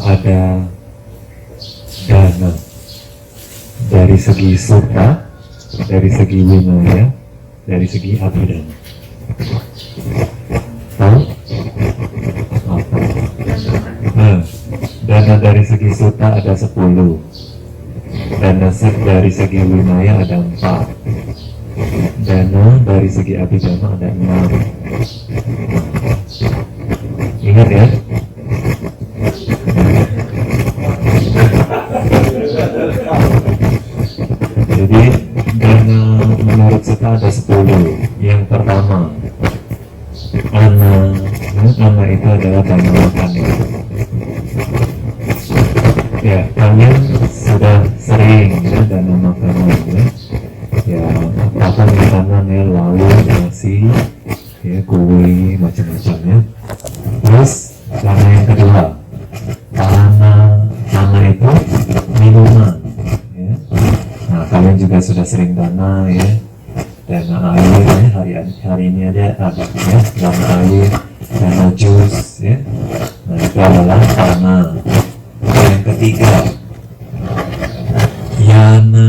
ada dana dari segi sutta, dari segi winaya, dari segi abhidana. Tahu? Nah, dana dari segi sutta ada 10, dana dari segi winaya ada 4, dana dari segi abhidana ada 6. Ingat ya? Jadi dana menurut sutta ada 10. Yang pertama, ana itu adalah dana makan. Ya, kalian sudah sering ya dana makanan ya, apa makanan ya, lauk, nasi, ya, kue, macam-macamnya. Terus dana yang kedua, dana itu minuman. Ya. Nah, kalian juga sudah sering dana ya, dana air ya, hari ini ada ya, dana air, dana jus ya. Nah, itu adalah dana. Yang ketiga, yana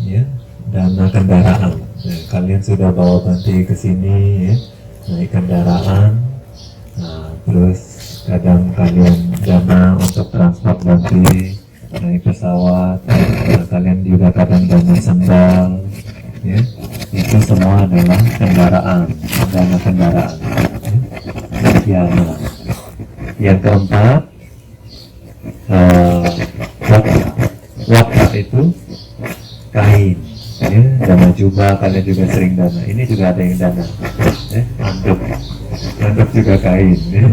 ya, dana kendaraan. Nah, kalian sudah bawa Bante ke sini ya, naik kendaraan. Nah, terus kadang kalian dana untuk transport Bante, naik pesawat. Nah, kalian juga kadang dana sandal ya. Itu semua adalah kendaraan, dana kendaraan ya. Yang keempat, waka itu kain ya, dana jubah. Kalian juga sering dana, ini juga ada yang dana ya, anduk juga kain ya.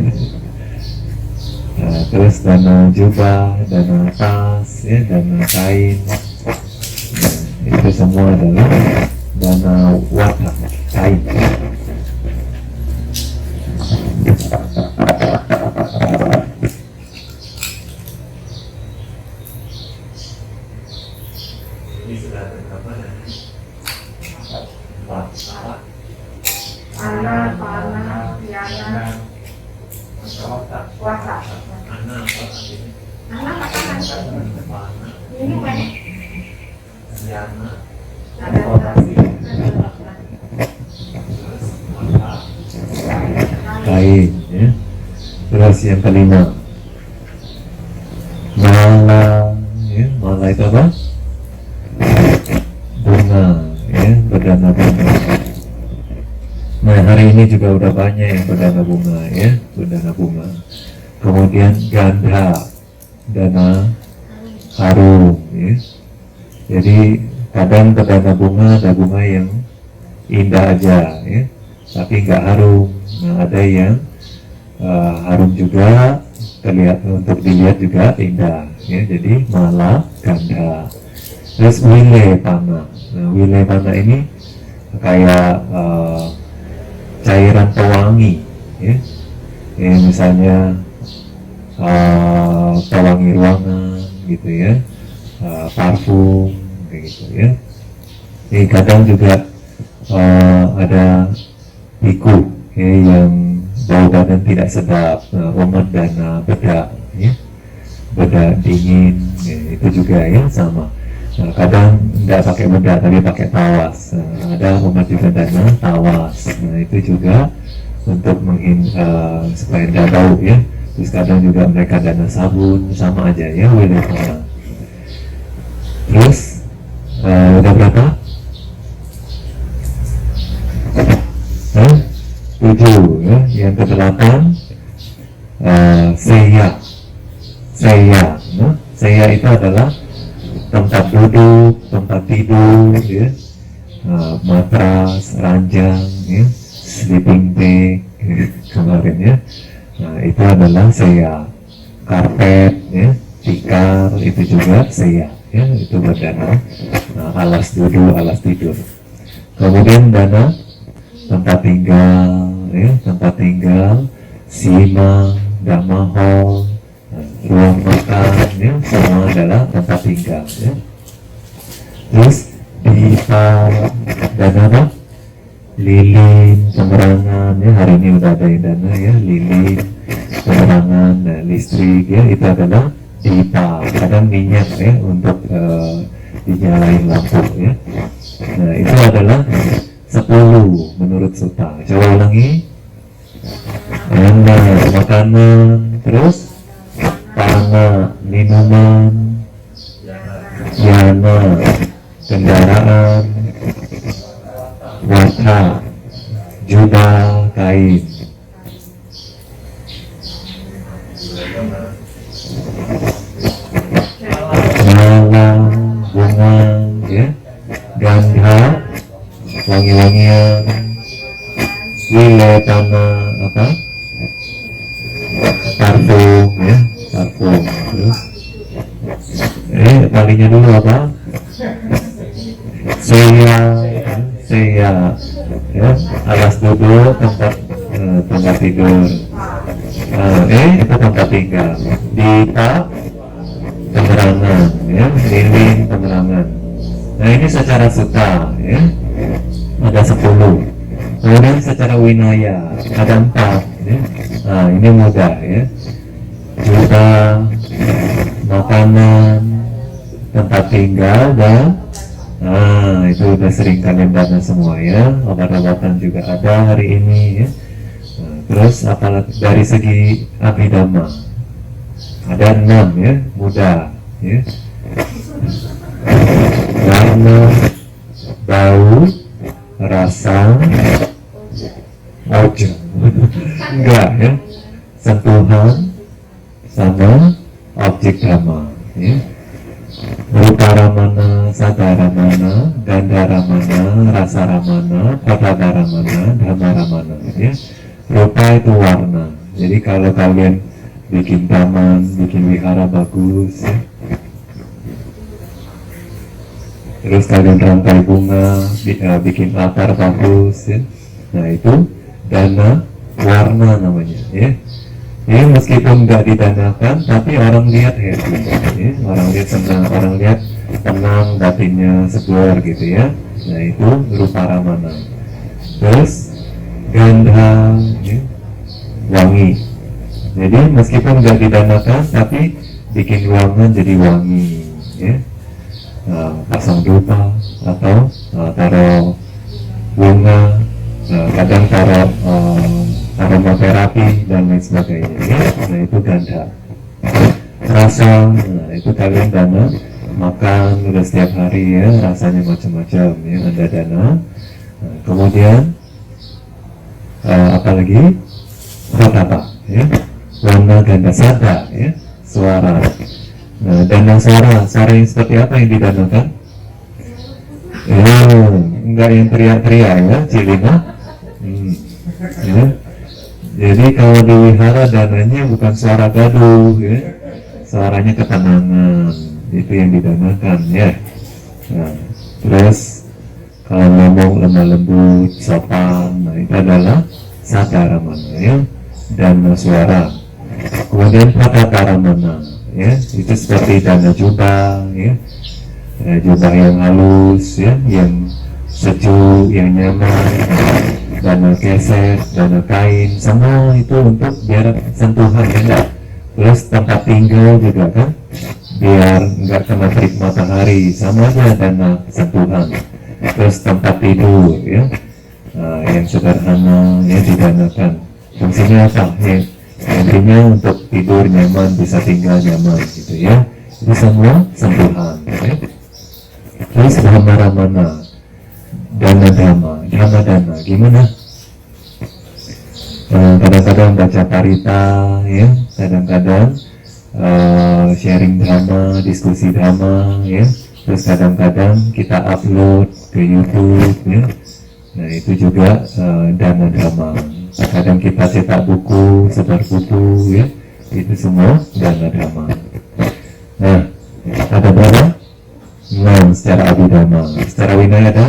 Nah, terus dana jubah, dana tas ya, dana kain. Nah, itu semua adalah dana waka, kain. Ini sudah ada berapa dan ana, pana, yana, waka. Ana apa artinya? Ana makanan. Pana, Minuman. yana, Ada terus waka, kain ya. Terus yang kelima, mala ya, mala itu apa? Bunga ya, berdana bunga. Nah, hari ini juga udah banyak yang berdana bunga ya, berdana bunga. Kemudian gandha, dana harum ya. Jadi kadang berdana bunga ada bunga yang indah aja ya, tapi nggak harum. Nah, ada yang harum juga, terlihat, untuk dilihat juga indah ya. Jadi mala, gandha. Terus wile pana. Nah, wile pana ini kayak cairan pewangi ya. Ya, misalnya pewangi ruangan gitu ya, parfum kayak gitu ya. Ini kadang juga ada biku ya, yang bau badan tidak sedap, umat dana bedak ya, bedak dingin ya, itu juga ya sama. Nah, kadang tidak pakai bedak tapi pakai tawas. Nah, ada umat juga dana tawas. Nah, itu juga untuk supaya tidak bau ya. Terus kadang juga mereka dana sabun, sama aja ya, wilayah. Terus udah berapa? 7 ya. Yang ke-8 seya. Seya itu adalah tempat duduk, tempat tidur ya, matras, ranjang ya, sleeping bag ya, kemarin ya. Nah, itu adalah seya. Karpet ya, tikar, itu juga seya ya, itu berdana. Nah, alas duduk, alas tidur. Kemudian dana tempat tinggal ya, tempat tinggal, sima, damahol, ruang makan ya, semua adalah tempat tinggal ya. Terus dipa, dana apa? Lilin, penerangan ya, hari ini udah ada yang dana ya, lilin, penerangan. Nah, listrik ya, itu adalah dipa, kadang minyak ya untuk dinyalain lampu ya. Nah itu adalah 10 menurut Suta. Coba ulangi. Makanan, terus tanah, minuman, yana, kendaraan, wata, jubah, kain. Malam, bunga, ya, gandha, wangi-wangian, wilayah apa? Parfum, ya, parfum. Terus, talinya dulu apa? Seya, ya, alas duduk, tempat tidur. Itu tempat tinggal. Dita, penerangan, ya, lilin, penerangan. Nah ini secara Suta, ya, ada 10. Kemudian secara Winaya ada 4, ya. Nah ini mudah, ya. Juta, makanan, tempat tinggal, dan itu udah sering kalian dana semua ya. Obat-obatan juga ada hari ini ya. Nah, terus apalagi dari segi abhidhamma ada 6 ya, mudah ya. Warna, bau, rasa, ojo enggak ya, sentuhan sama objek dhamma ya. Rupa ramana, sada ramana, ganda ramana, rasa ramana, padada ramana, dhamma ramana ya. Rupa itu warna. Jadi kalau kalian bikin taman, bikin wihara bagus ya. Terus kalian rangkai bunga, bikin latar bagus ya. Nah itu dana warna namanya ya. Ya meskipun nggak didanakan, tapi orang lihat happy, ya. Orang lihat senang, orang lihat tenang, batinnya segar gitu ya. Nah itu rupa ramana. Terus gandha, ya, wangi. Jadi meskipun nggak didanakan, tapi bikin ruangan jadi wangi, ya. Pasang dupa atau taruh bunga, kadang taruh aromaterapi dan lain sebagainya ya. Nah itu ganda. Rasa, nah itu kalian dana makan udah setiap hari ya, rasanya macam-macam ya, ada dana. Nah, kemudian apalagi apa ya, warna ganda sada ya, suara. Nah dana suara yang seperti apa yang didanakan? Enggak yang teriak-teriak ya, Cilina. Ya. Jadi kalau di wihara dananya bukan suara gaduh ya, suaranya ketenangan, itu yang didanakan ya. Nah, terus kalau ngomong lemah lembut, sopan, nah itu adalah sada ramana ya, dana suara. Kemudian patata ramana ya, itu seperti dana jubah ya, jubah yang halus ya, yang sejuk, yang nyaman. Dana keset, dana kain, semua itu untuk biar sentuhan ya enggak. Terus tempat tinggal juga kan, biar enggak kena terik matahari, sama aja dana sentuhan. Terus tempat tidur ya, yang sederhana ya didanakan. Fungsinya apa ya? Intinya untuk tidur nyaman, bisa tinggal nyaman gitu ya. Itu semua sentuhan ya. Terus dhamma ramana, dana dhamma gimana? Kadang-kadang baca parita ya, kadang-kadang sharing dhamma, diskusi dhamma ya, terus kadang-kadang kita upload ke YouTube ya. Nah itu juga dana dhamma. Kadang kita cetak buku, sebar buku ya, itu semua dana dhamma. Nah ada berapa? 6 secara abhidhamma. Secara winaya ada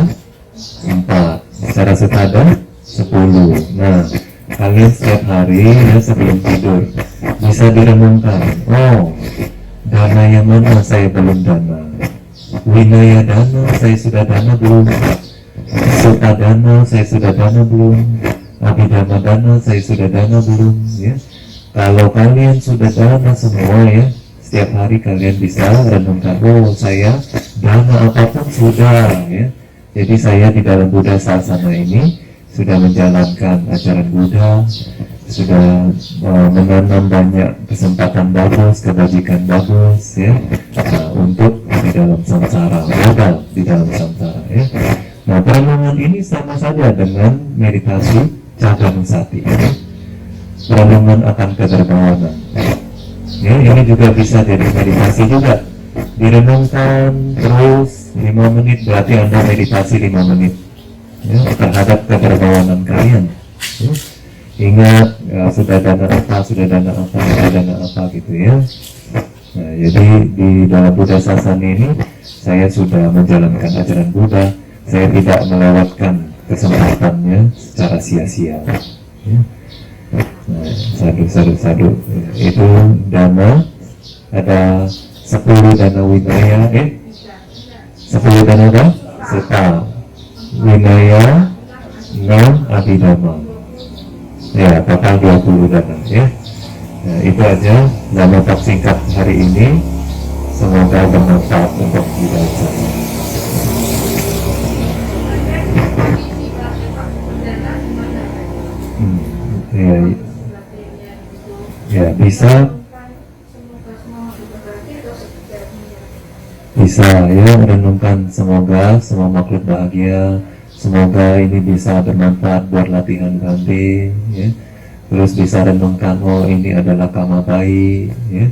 4, secara Sutta ada 10. Nah kalian setiap hari ya sebelum tidur bisa direnungkan, oh dana yang mana saya belum dana, winaya dana saya sudah dana belum, Sutta dana saya sudah dana belum, abhidhamma dana saya sudah dana belum ya. Kalau kalian sudah dana semua ya, setiap hari kalian bisa renungkan, oh saya dana apapun sudah ya. Jadi saya di dalam Buddha Sasana ini sudah menjalankan ajaran Buddha, sudah menanam banyak kesempatan bagus, kebajikan bagus ya, untuk di dalam samsara, modal di dalam samsara ya. Nah, perenungan ini sama saja dengan meditasi Cakkanussati ya. Perenungan akan kedermawanan ya, ini juga bisa jadi meditasi juga, direnungkan terus 5 menit, berarti Anda meditasi 5 menit ya, terhadap kedermawanan kalian ya. Ingat ya, sudah dana apa, sudah dana apa, sudah dana apa gitu ya. Nah, jadi di dalam Buddha Sasana ini saya sudah menjalankan ajaran Buddha, saya tidak melewatkan kesempatannya secara sia-sia ya. Nah, sadu. Itu dana, ada 10 dana winaya, 10 dana apa? Seta, winaya, 6 abhidhamma. Ya, total 20 dana ya. Nah, itu aja dana talk singkat hari ini. Semoga bermanfaat untuk kita semua. Ya, bisa ya, renungkan semoga semua makhluk bahagia, semoga ini bisa bermanfaat buat latihan Bhante ya. Terus bisa renungkan, oh ini adalah kama baik ya.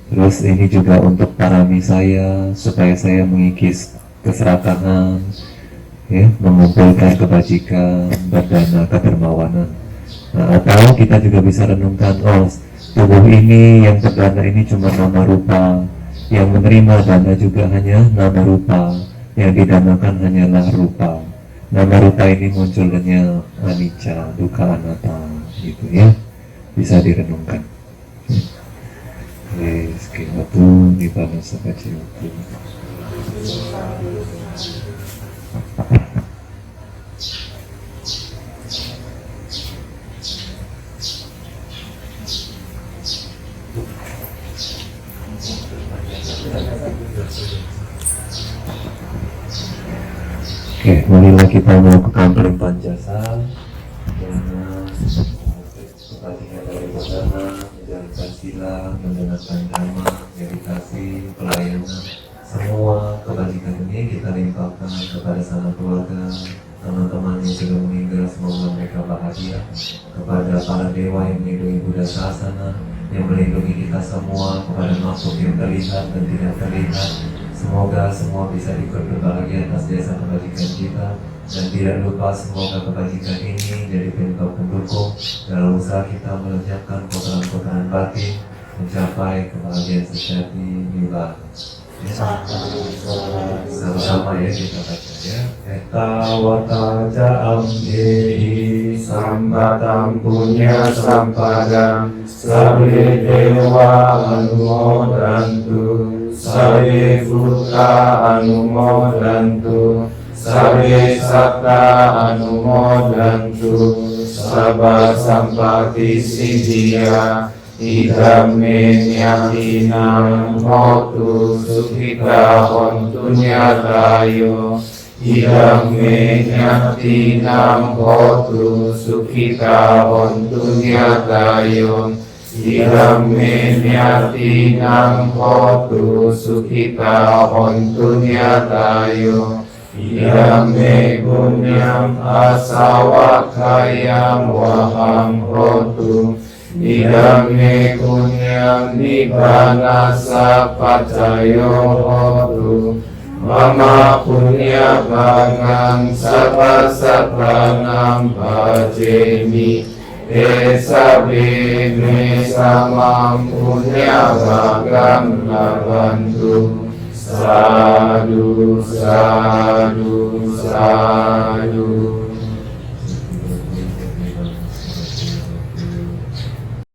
Terus ini juga untuk parami saya, supaya saya mengikis keserakahan ya, mengumpulkan kebajikan, berdana kedermawanan. Nah, atau kita juga bisa renungkan, oh tubuh ini yang berdana ini cuma nama rupa, yang menerima dana juga hanya nama rupa, yang didanakan hanyalah rupa. Nama rupa ini munculnya anicca, dukkha, anatta gitu ya, bisa direnungkan. Sekiranya nibbana sakacayatu. Oke, marilah kita melakukan pelimpahan jasa dengan kebajikan dari Bodhana, menjalankan sila, mendengarkan dhamma, meditasi, pelayanan. Semua kebajikan ini kita limpahkan kepada sanak keluarga, teman-teman yang sudah meninggal, semoga mereka bahagia. Kepada para dewa yang melindungi Buddha Sasana, yang melindungi kita semua, kepada makhluk yang terlihat dan tidak terlihat, semoga semua bisa ikut berbahagia atas jasa kebajikan kita. Dan tidak lupa semoga kebajikan ini jadi penyebab pendukung dalam usaha kita melenyapkan kotoran-kotoran batin, mencapai kebahagiaan sejati nibbana. Sama-sama ya kita baca ya. Etawata ca amdehi Sambatam punya sampadam Sabbe dewa anumodantu Sabbe buddha anumodantu Sabbe satta anumodantu Sabba sampati siddhya Idam me nyatinam hotu sukhita hontu nyatayo Idam me nyatinam hotu sukhita hontu nyatayo Idam me nyatinam hotu sukhita hontu nyatayo Idam me punyam asawakayam waham hotu Idam me punyam nibbana sapacayo hotu Mama punya bangang sabba satanam bhajemi Esabe me samam punya bangang labantu Sadu, sadu, sadu